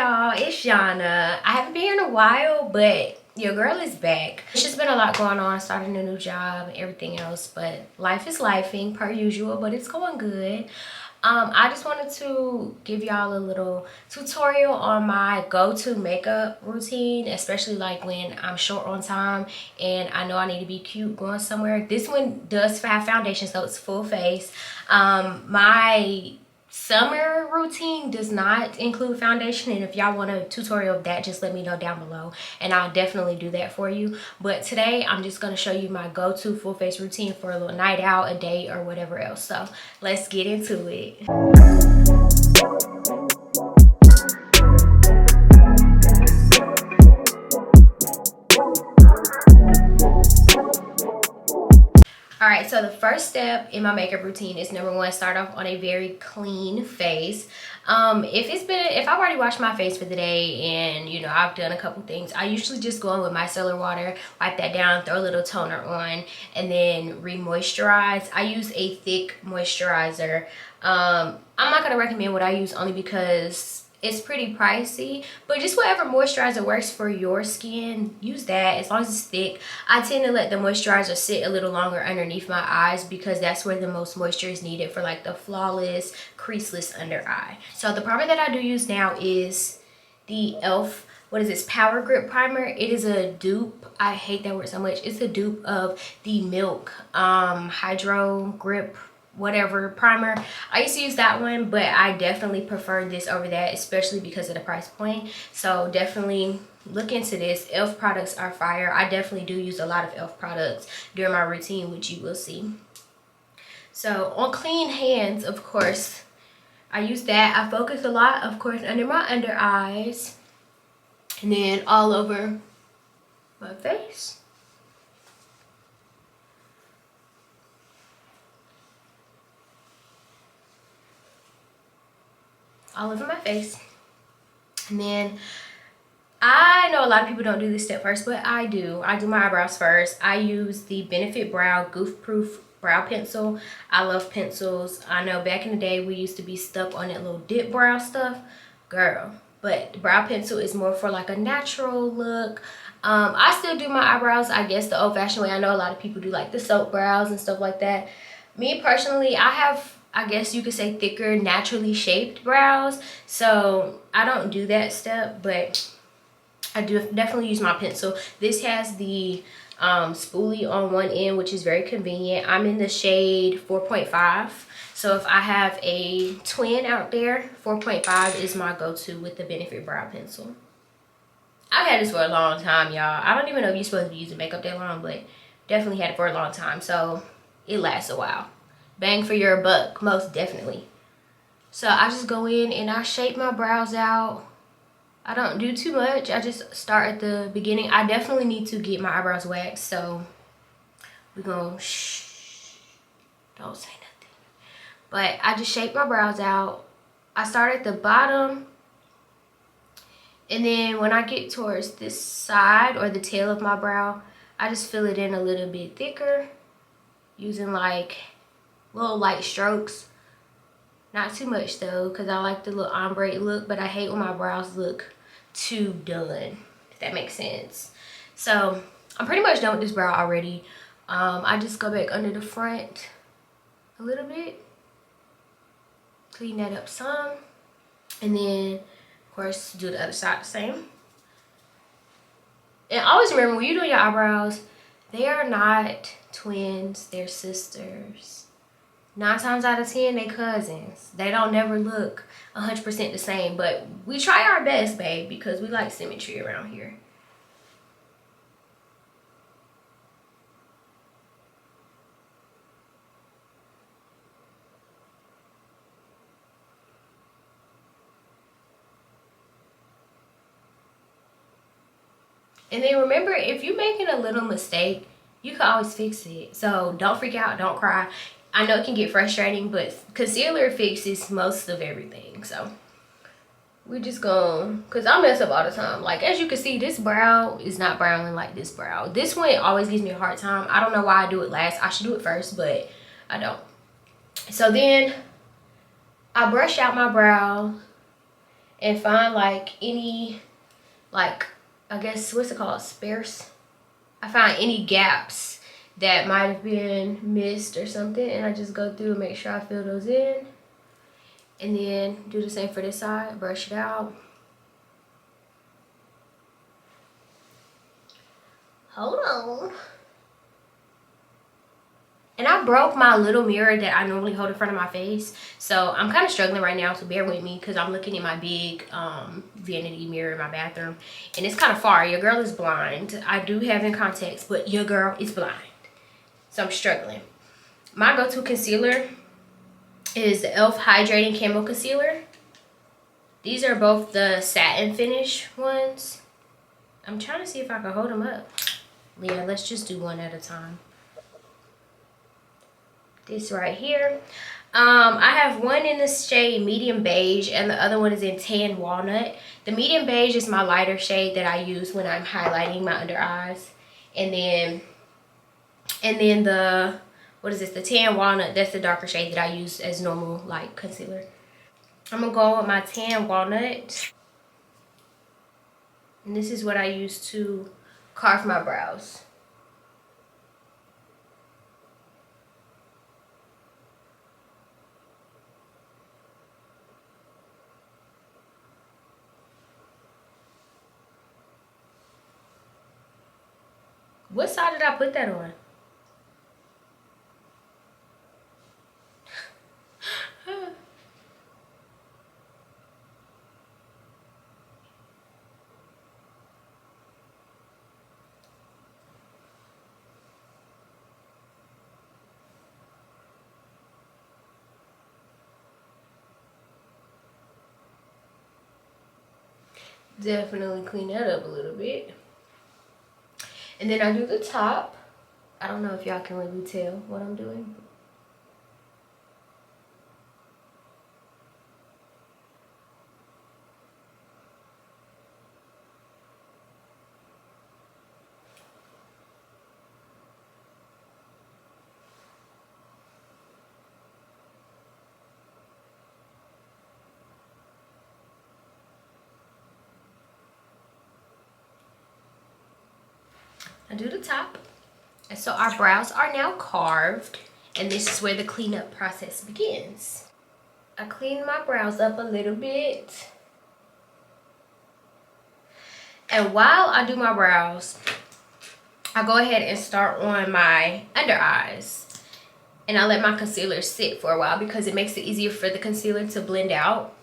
y'all, it's Yana. I haven't been here in a while, but your girl is back. It's just been a lot going on, starting a new job and everything else, but life is lifing per usual, but it's going good. I just wanted to give y'all a little tutorial on my go-to makeup routine, especially like when I'm short on time and I know I need to be cute going somewhere. This one does have foundation, so it's full face. My summer routine does not include foundation, and if y'all want a tutorial of that, just let me know down below and I'll definitely do that for you. But today I'm just going to show you my go-to full face routine for a little night out, a date, or whatever else. So let's get into it. All right, so the first step in my makeup routine is number one, start off on a very clean face. If I've already washed my face for the day and you know I've done a couple things, I usually just go in with micellar water, wipe that down, throw a little toner on, and then re-moisturize. I use a thick moisturizer. I'm not gonna recommend what I use only because it's pretty pricey, but just whatever moisturizer works for your skin, use that as long as it's thick. I tend to let the moisturizer sit a little longer underneath my eyes because that's where the most moisture is needed for like the flawless, creaseless under eye. So the primer that I do use now is the e.l.f. what is this, Power Grip Primer. It is a dupe, I hate that word so much, it's a dupe of the Milk Hydro Grip whatever primer. I used to use that one, but I definitely prefer this over that, especially because of the price point. So definitely look into this. e.l.f. products are fire. I definitely do use a lot of e.l.f. products during my routine, which you will see. So on clean hands, of course, I use that. I focus a lot, of course, under my under eyes and then all over my face. All over my face. And then I know a lot of people don't do this step first, but I do my eyebrows first. I use the Benefit Brow Goof Proof brow pencil. I love pencils. I know back in the day we used to be stuck on that little dip brow stuff, girl, but the brow pencil is more for like a natural look. I still do my eyebrows, I guess, the old-fashioned way. I know a lot of people do like the soap brows and stuff like that. Me personally, I have, I guess you could say, thicker, naturally shaped brows, so I don't do that step, but I do definitely use my pencil. This has the spoolie on one end, which is very convenient. I'm in the shade 4.5, so if I have a twin out there, 4.5 is my go-to with the Benefit Brow Pencil. I've had this for a long time, y'all. I don't even know if you're supposed to be using makeup that long, but definitely had it for a long time, so it lasts a while. Bang for your buck, most definitely. So I just go in and I shape my brows out. I don't do too much. I just start at the beginning. I definitely need to get my eyebrows waxed, so we're gonna shh, don't say nothing. But I just shape my brows out. I start at the bottom, and then when I get towards this side or the tail of my brow, I just fill it in a little bit thicker using like little light strokes. Not too much though, because I like the little ombre look, but I hate when my brows look too done, if that makes sense. So I'm pretty much done with this brow already. I just go back under the front a little bit, clean that up some, and then of course do the other side the same. And always remember, when you're doing your eyebrows, they are not twins, they're sisters. 9 times out of 10, they cousins. They don't never look 100% the same, but we try our best, babe, because we like symmetry around here. And then remember, if you're making a little mistake, you can always fix it. So don't freak out, don't cry. I know it can get frustrating, but concealer fixes most of everything. So we're just gonna, cause I mess up all the time. Like, as you can see, this brow is not browning like this brow. This one always gives me a hard time. I don't know why I do it last. I should do it first, but I don't. So then I brush out my brow, and find like any, like, I guess, what's it called, sparse. I find any gaps that might have been missed or something, and I just go through and make sure I fill those in, and then do the same for this side, brush it out. Hold on. And I broke my little mirror that I normally hold in front of my face. So I'm kind of struggling right now, so bear with me because I'm looking at my big vanity mirror in my bathroom. And it's kind of far. Your girl is blind. I do have in contacts, but your girl is blind. So I'm struggling. My go-to concealer is the e.l.f. Hydrating Camo Concealer. These are both the satin finish ones. I'm trying to see if I can hold them up. Yeah, let's just do one at a time. This right here. I have one in the shade medium beige and the other one is in tan walnut. The medium beige is my lighter shade that I use when I'm highlighting my under eyes. And then the, what is this, the tan walnut, that's the darker shade that I use as normal like concealer. I'm gonna go with my tan walnut. And this is what I use to carve my brows. What side did I put that on? Definitely clean that up a little bit. And then I do the top. I don't know if y'all can really tell what I'm doing. I do the top. And so our brows are now carved. And this is where the cleanup process begins. I clean my brows up a little bit. And while I do my brows, I go ahead and start on my under eyes. And I let my concealer sit for a while because it makes it easier for the concealer to blend out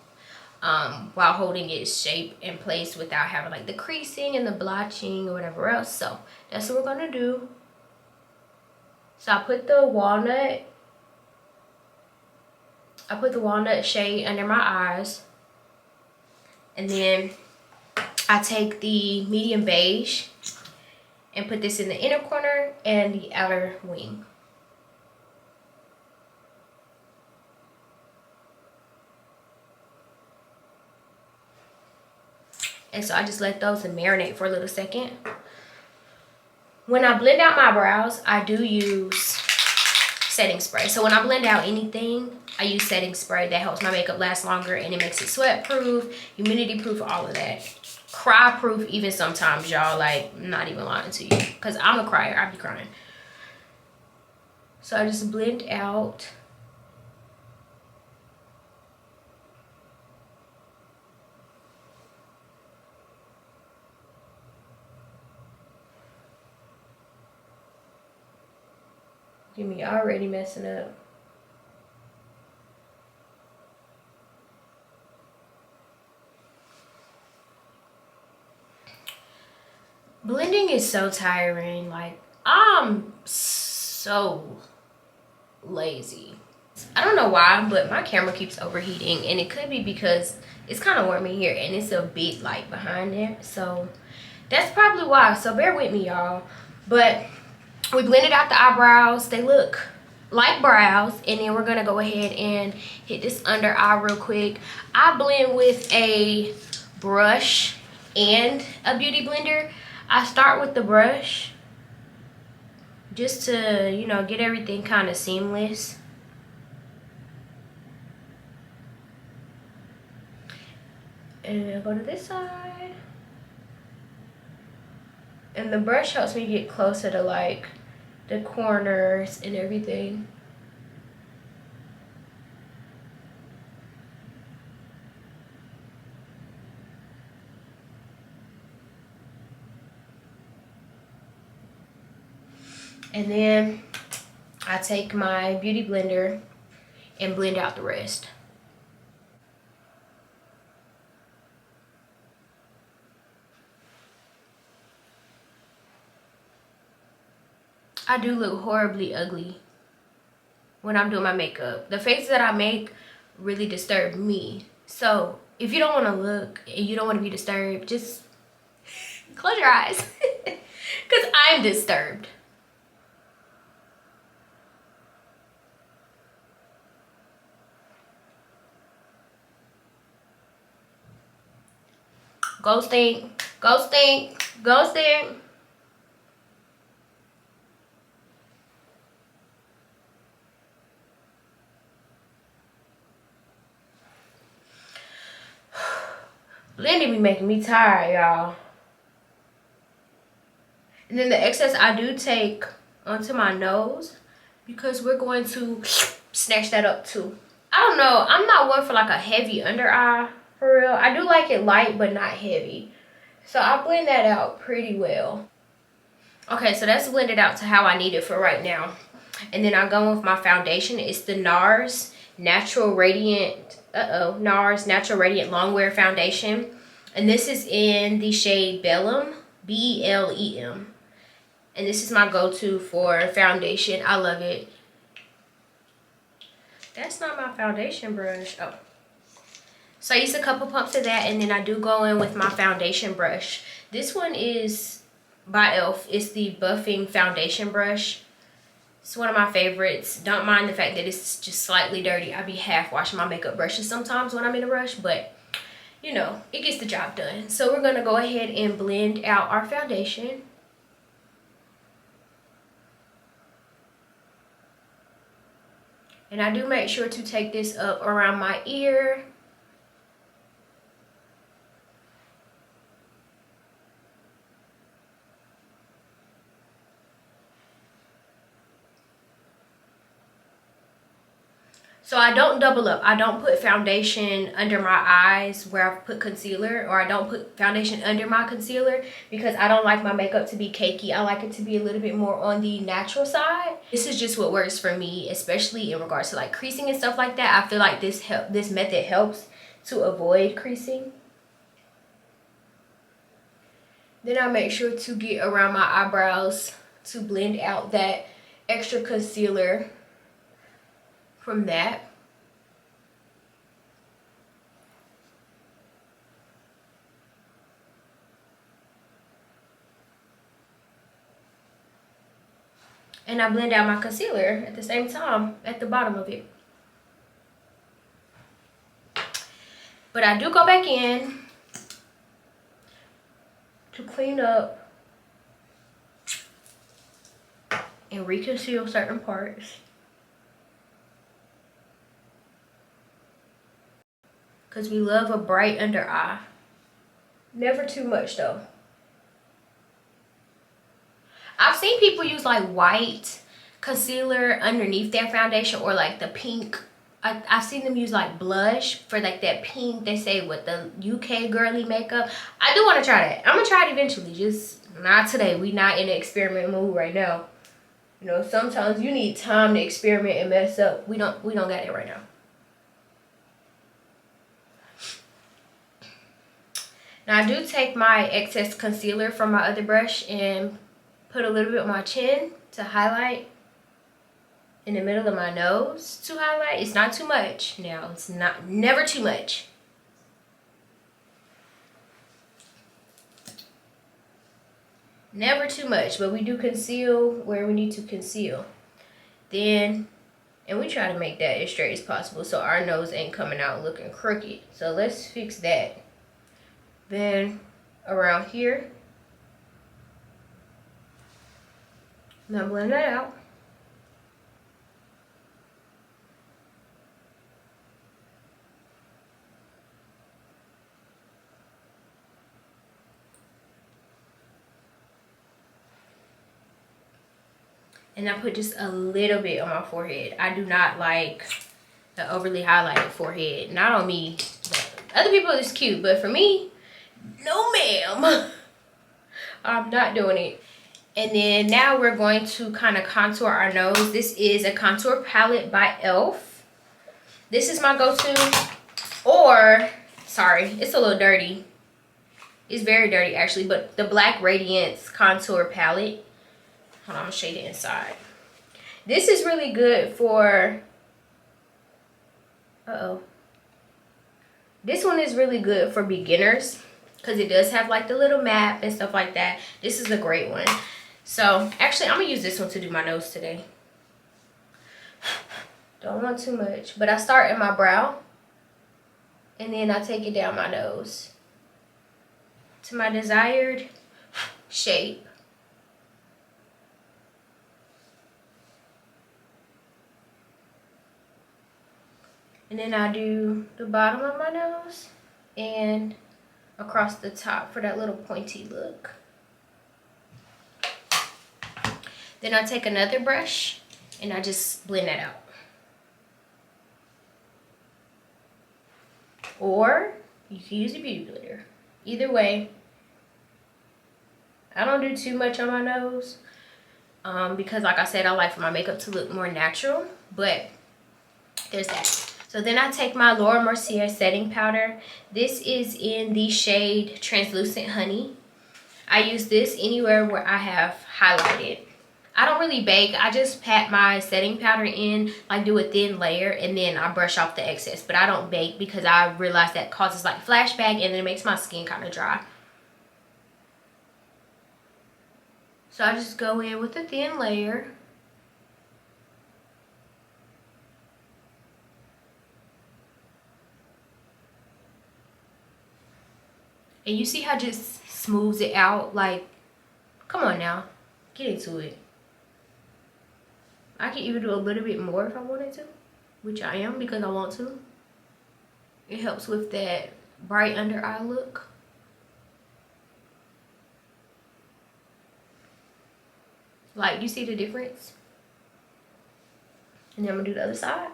while holding its shape in place without having like the creasing and the blotching or whatever else. So that's what we're gonna do. So I put the walnut shade under my eyes. And then I take the medium beige and put this in the inner corner and the outer wing. And so I just let those marinate for a little second. When I blend out my brows, I do use setting spray. So when I blend out anything, I use setting spray. That helps my makeup last longer and it makes it sweat proof, humidity proof, all of that. Cry proof even sometimes, y'all. Like, I'm not even lying to you. Because I'm a crier. I be crying. So I just blend out. Get me already messing up. Blending is so tiring. Like, I'm so lazy. I don't know why, but my camera keeps overheating, and it could be because it's kind of warm in here and it's a bit light behind there. So that's probably why. So bear with me, y'all. But we blended out the eyebrows. They look like brows. And then we're gonna go ahead and hit this under eye real quick. I blend with a brush and a beauty blender. I start with the brush just to, you know, get everything kind of seamless. And then go to this side. And the brush helps me get closer to like the corners and everything. And then I take my beauty blender and blend out the rest. I do look horribly ugly when I'm doing my makeup. The faces that I make really disturb me. So if you don't want to look and you don't want to be disturbed, just close your eyes. Because I'm disturbed. Ghosting, ghosting, ghosting. Blending be making me tired, y'all. And then the excess I do take onto my nose because we're going to snatch that up too. I don't know. I'm not one for like a heavy under eye, for real. I do like it light but not heavy. So I blend that out pretty well. Okay, so that's blended out to how I need it for right now. And then I go with my foundation. It's the NARS Natural Radiant, NARS Natural Radiant Longwear Foundation. And this is in the shade Bellum, B-E-L-E-M. And this is my go-to for foundation. I love it. That's not my foundation brush. Oh. So I use a couple pumps of that, and then I do go in with my foundation brush. This one is by e.l.f. It's the buffing foundation brush. It's one of my favorites. Don't mind the fact that it's just slightly dirty. I be half washing my makeup brushes sometimes when I'm in a rush, but you know, it gets the job done. So we're gonna go ahead and blend out our foundation. And I do make sure to take this up around my ear. So I don't double up. I don't put foundation under my eyes where I've put concealer, or I don't put foundation under my concealer because I don't like my makeup to be cakey. I like it to be a little bit more on the natural side. This is just what works for me, especially in regards to like creasing and stuff like that. I feel like this method helps to avoid creasing. Then I make sure to get around my eyebrows to blend out that extra concealer from that. And I blend out my concealer at the same time at the bottom of it. But I do go back in to clean up and reconceal certain parts. Because we love a bright under eye. Never too much though. I've seen people use like white concealer underneath their foundation, or like the pink. I've seen them use like blush for like that pink, they say, with the UK girly makeup. I do want to try that. I'm going to try it eventually. Just not today. We not in the experiment mood right now. You know, sometimes you need time to experiment and mess up. We don't got it right now. Now I do take my excess concealer from my other brush and put a little bit on my chin to highlight, in the middle of my nose to highlight. It's not too much. Now, it's never too much. Never too much, but we do conceal where we need to conceal. Then, and we try to make that as straight as possible so our nose ain't coming out looking crooked. So let's fix that. Then around here, now blend that out. And I put just a little bit on my forehead. I do not like the overly highlighted forehead. Not on me, but other people it's cute, but for me, no ma'am. I'm not doing it. And then now we're going to kind of contour our nose. This is a contour palette by e.l.f. This is my go-to. Or, sorry, it's a little dirty. It's very dirty actually, but the Black Radiance contour palette. Hold on, I'm gonna shade it inside. This is really good for, this one is really good for beginners because it does have like the little map and stuff like that. This is a great one. So actually I'm gonna use this one to do my nose today. Don't want too much, but I start in my brow and then I take it down my nose to my desired shape. And then I do the bottom of my nose and across the top for that little pointy look. Then I take another brush and I just blend that out. Or you can use a beauty blender. Either way, I don't do too much on my nose because like I said, I like for my makeup to look more natural, but there's that. So then I take my Laura Mercier setting powder. This is in the shade Translucent Honey. I use this anywhere where I have highlighted. I don't really bake. I just pat my setting powder in, like do a thin layer, and then I brush off the excess. But I don't bake because I realize that causes like flashback and then it makes my skin kind of dry. So I just go in with a thin layer. And you see how it just smooths it out? Like, come on now, get into it. I can even do a little bit more if I wanted to, which I am because I want to. It helps with that bright under eye look. Like, you see the difference? And then I'm gonna do the other side.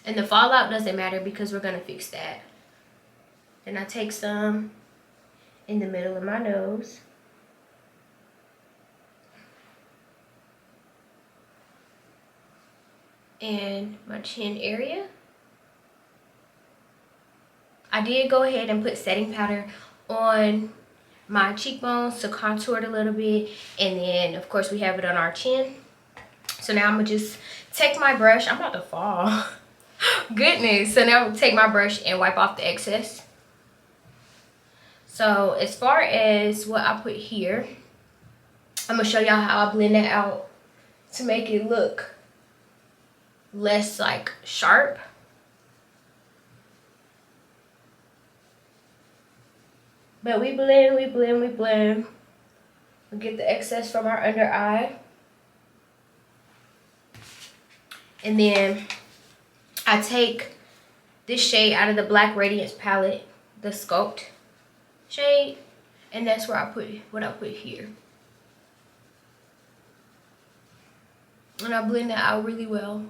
And the fallout doesn't matter because we're gonna fix that. Then I take some in the middle of my nose. And my chin area. I did go ahead and put setting powder on my cheekbones to contour it a little bit. And then of course we have it on our chin. So now I'm gonna just take my brush. I'm about to fall. Goodness. So now I'm gonna take my brush and wipe off the excess. So as far as what I put here, I'm gonna show y'all how I blend that out to make it look less like sharp. But we blend, we blend, we blend. We get the excess from our under eye. And then I take this shade out of the Black Radiance palette, the Sculpt shade, and that's where I put what I put here. And I blend that out really well.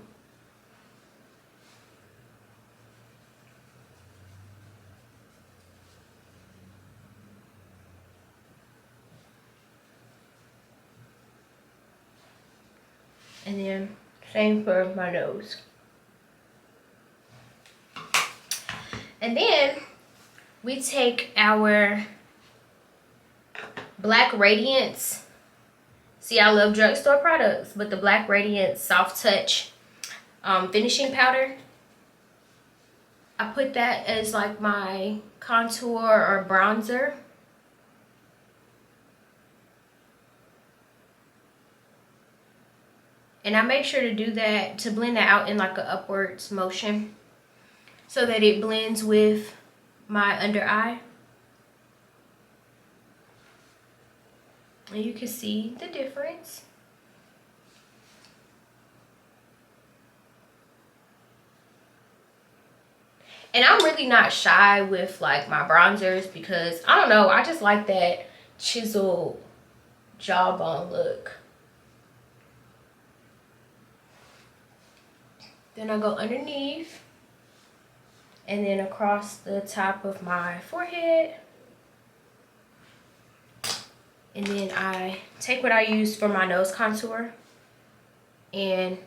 And then same for my nose. And then we take our Black Radiance. See, I love drugstore products, but the Black Radiance Soft Touch finishing powder, I put that as like my contour or bronzer. And I make sure to do that, to blend that out in like an upwards motion. so that it blends with my under eye. And you can see the difference. And I'm really not shy with like my bronzers because I don't know, I just like that chiseled jawbone look. Then I go underneath and then across the top of my forehead. And then I take what I use for my nose contour and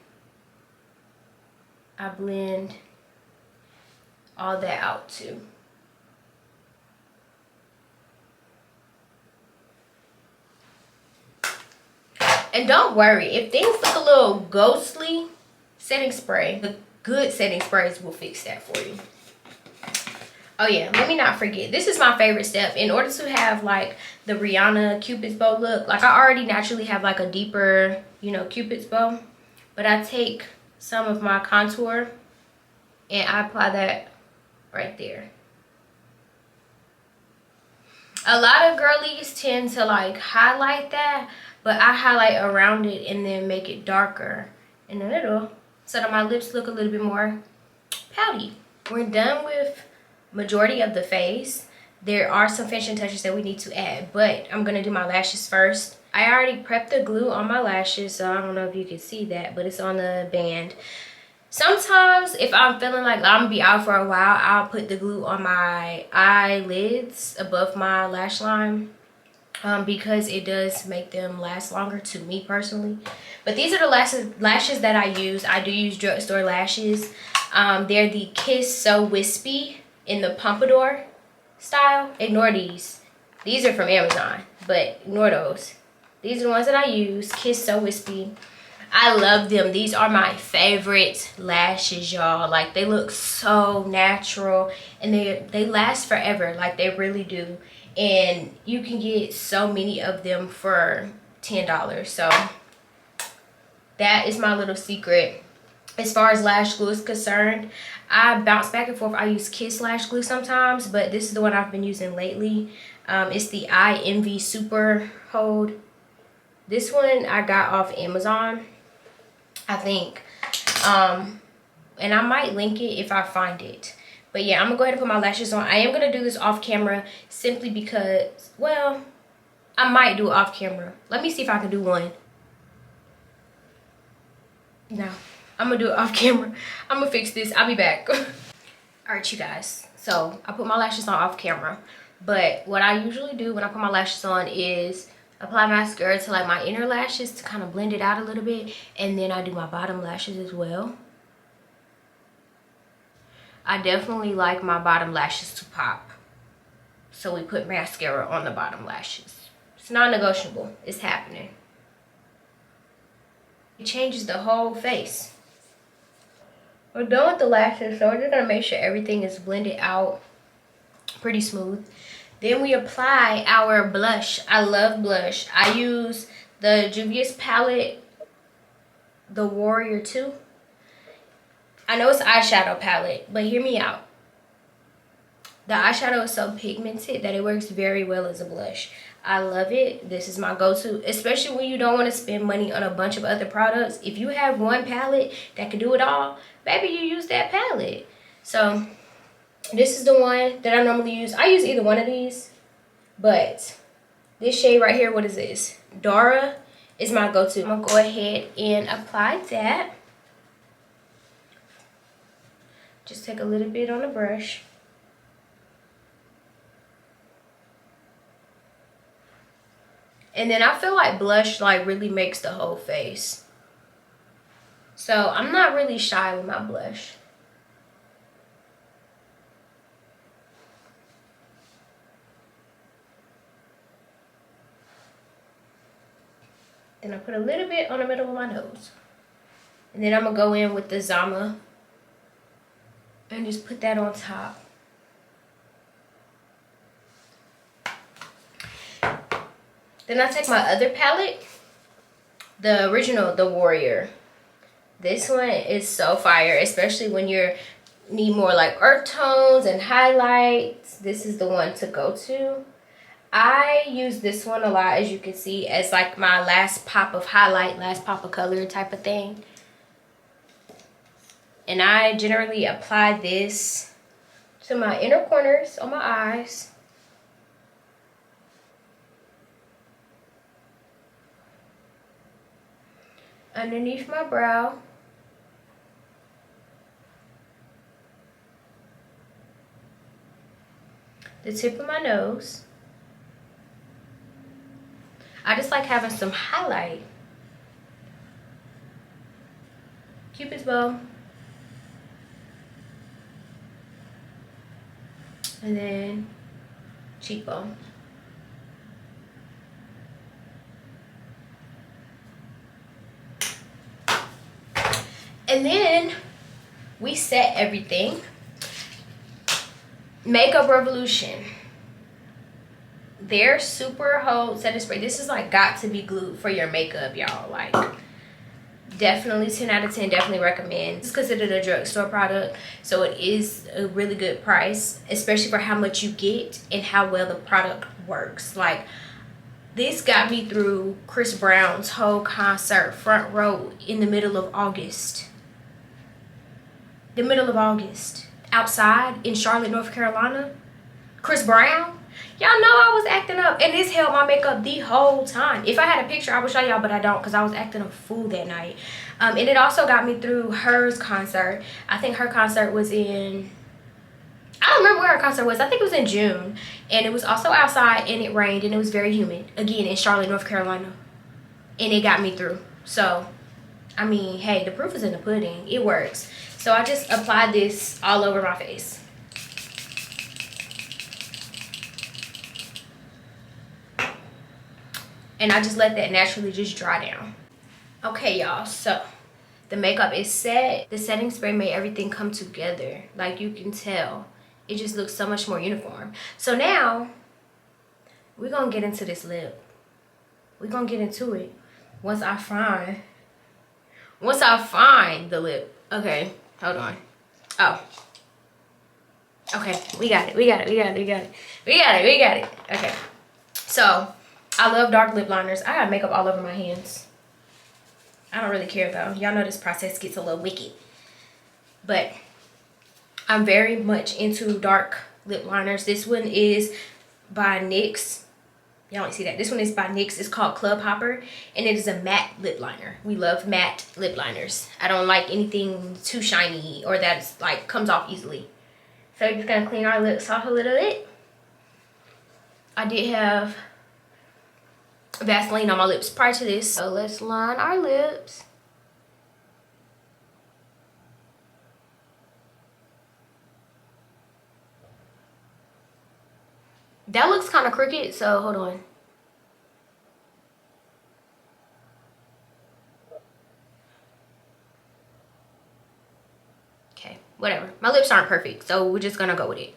I blend all that out too. And don't worry, if things look a little ghostly, setting spray, the good setting sprays will fix that for you. Oh yeah, let me not forget, this is my favorite step. In order to have like the Rihanna Cupid's bow look, like I already naturally have like a deeper, you know, Cupid's bow, but I take some of my contour and I apply that right there. A lot of girlies tend to like highlight that, but I highlight around it and then make it darker in the middle so that my lips look a little bit more pouty. We're done with majority of the face. There are some finishing touches that we need to add, but I'm gonna do my lashes first. I already prepped the glue on my lashes, so I don't know if you can see that, but it's on the band. Sometimes if I'm feeling like I'm gonna be out for a while, I'll put the glue on my eyelids above my lash line because it does make them last longer, to me personally. But these are the lashes that I use. I do use drugstore lashes. They're the Kiss So Wispy in the pompadour style. Ignore these. These are from Amazon, but ignore those. These are the ones that I use, Kiss So Wispy. I love them. These are my favorite lashes, y'all. Like, they look so natural and they last forever. Like, they really do. And you can get so many of them for $10. So that is my little secret. As far as lash glue is concerned, I bounce back and forth. I use Kiss lash glue sometimes, but this is the one I've been using lately. It's the I Envy Super Hold. This one I got off Amazon, I think. And I might link it if I find it. But yeah, I'm gonna go ahead and put my lashes on. I am gonna do this off camera simply because, well, I might do it off camera. Let me see if I can do one. No, I'm gonna do it off camera. I'm gonna fix this. I'll be back. All right, you guys. So I put my lashes on off camera. But what I usually do when I put my lashes on is apply mascara to like my inner lashes to kind of blend it out a little bit. And then I do my bottom lashes as well. I definitely like my bottom lashes to pop. So we put mascara on the bottom lashes. It's non-negotiable. It's happening. It changes the whole face. We're done with the lashes, so we're just gonna make sure everything is blended out pretty smooth. Then we apply our blush. I love blush. I use the Juvia's palette, the Warrior 2. I know it's an eyeshadow palette, but hear me out. The eyeshadow is so pigmented that it works very well as a blush. I love it. This is my go-to, especially when you don't want to spend money on a bunch of other products. If you have one palette that can do it all, baby, you use that palette. So this is the one that I normally use. I use either one of these, but this shade right here, what is this? Dora is my go-to. I'm gonna go ahead and apply that. Just take a little bit on the brush. And then I feel like blush like really makes the whole face. So I'm not really shy with my blush. Then I put a little bit on the middle of my nose. And then I'm gonna go in with the Zama and just put that on top. Then I take my other palette, the original, the Warrior. This one is so fire, especially when you're need more like earth tones and highlights, this is the one to go to. I use this one a lot, as you can see, as like my last pop of highlight, last pop of color type of thing. And I generally apply this to my inner corners on my eyes. Underneath my brow. The tip of my nose. I just like having some highlight. Cupid's bow. And then cheekbone. And then we set everything. Makeup Revolution. Their Super Hold Setting Spray. This is like got to be glued for your makeup, y'all. Like, definitely 10 out of 10. Definitely recommend. It's considered a drugstore product, so it is a really good price, especially for how much you get and how well the product works. Like, this got me through Chris Brown's whole concert, front row, in the middle of August. The middle of August. Outside in Charlotte, North Carolina. Chris Brown. Y'all know I was acting up, and this held my makeup the whole time. If I had a picture, I would show y'all, but I don't, because I was acting a fool that night. And it also got me through Her's concert. I think her concert was in, I don't remember where her concert was. I think it was in June. And it was also outside, and it rained, and it was very humid. Again, in Charlotte, North Carolina. And it got me through. So, I mean, hey, the proof is in the pudding. It works. So I just applied this all over my face. And I just let that naturally just dry down. Okay, y'all, so the makeup is set. The setting spray made everything come together. Like, you can tell. It just looks so much more uniform. So now, we're gonna get into this lip. We're gonna get into it once I find the lip. Okay, hold on. Oh. Okay, we got it. Okay. So, I love dark lip liners. I got makeup all over my hands. I don't really care though. Y'all know this process gets a little wicked. But I'm very much into dark lip liners. This one is by NYX. Y'all don't see that. This one is by NYX. It's called Club Hopper. And it is a matte lip liner. We love matte lip liners. I don't like anything too shiny or that's like comes off easily. So we're just gonna clean our lips off a little bit. I did have Vaseline on my lips prior to this. So let's line our lips. That looks kind of crooked, so hold on. Okay, whatever. My lips aren't perfect, so we're just gonna go with it.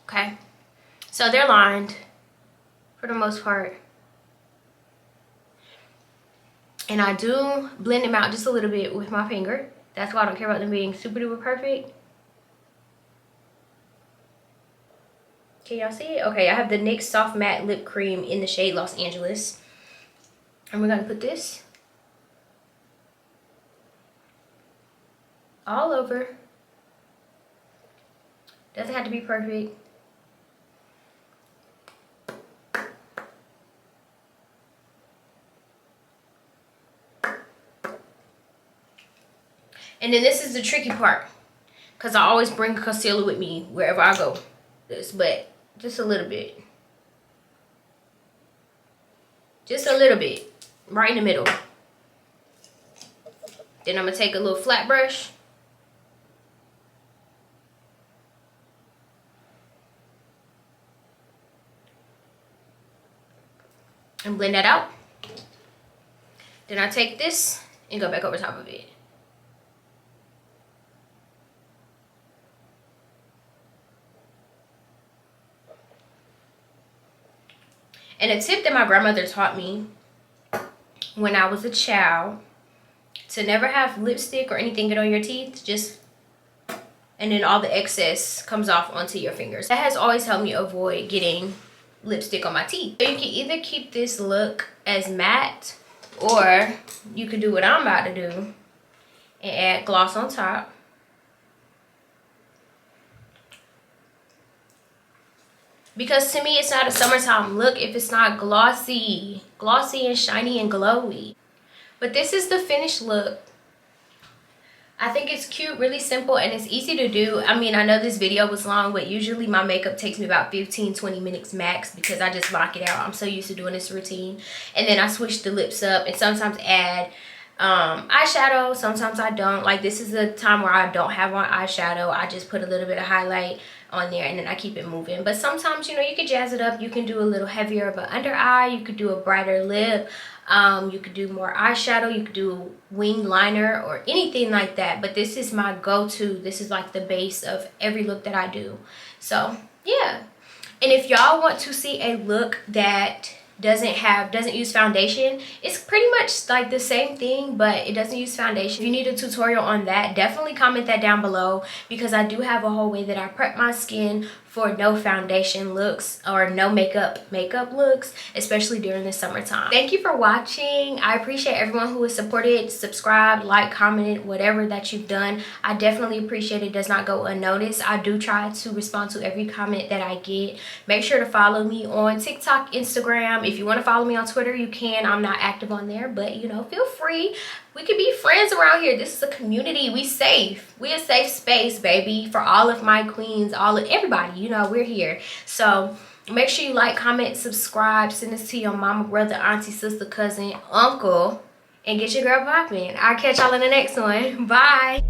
Okay, so they're lined for the most part. And I do blend them out just a little bit with my finger. That's why I don't care about them being super duper perfect. Can y'all see it? Okay, I have the NYX Soft Matte Lip Cream in the shade Los Angeles. And we're gonna put this all over. Doesn't have to be perfect. And then this is the tricky part, because I always bring concealer with me wherever I go. But just a little bit. Just a little bit. Right in the middle. Then I'm going to take a little flat brush. And blend that out. Then I take this and go back over top of it. And a tip that my grandmother taught me when I was a child, to never have lipstick or anything get on your teeth, and then all the excess comes off onto your fingers. That has always helped me avoid getting lipstick on my teeth. So you can either keep this look as matte, or you could do what I'm about to do and add gloss on top. Because to me, it's not a summertime look if it's not glossy and shiny and glowy. But this is the finished look. I think it's cute, really simple, and it's easy to do. I mean, I know this video was long, but usually my makeup takes me about 15-20 minutes max because I just knock it out. I'm so used to doing this routine. And then I switch the lips up and sometimes add eyeshadow. Sometimes I don't. Like, this is the time where I don't have on eyeshadow. I just put a little bit of highlight on there and then I keep it moving. But sometimes, you know, you can jazz it up. You can do a little heavier of an under eye. You could do a brighter lip. You could do more eyeshadow. You could do wing liner or anything like that. But this is my go-to. This is like the base of every look that I do. So yeah. And if y'all want to see a look that doesn't use foundation, it's pretty much like the same thing, but it doesn't use foundation. If you need a tutorial on that, definitely comment that down below, because I do have a whole way that I prep my skin for no foundation looks or no makeup looks, especially during the summertime. Thank you for watching. I appreciate everyone who has supported, subscribed, liked, commented, whatever that you've done. I definitely appreciate it. It does not go unnoticed. I do try to respond to every comment that I get. Make sure to follow me on TikTok, Instagram. If you want to follow me on Twitter, you can. I'm not active on there, but you know, feel free. We can be friends around here. This is a community. We safe. We a safe space, baby, for all of my queens, everybody. You know, we're here. So make sure you like, comment, subscribe, send this to your mama, brother, auntie, sister, cousin, uncle, and get your girl popping. I'll catch y'all in the next one. Bye.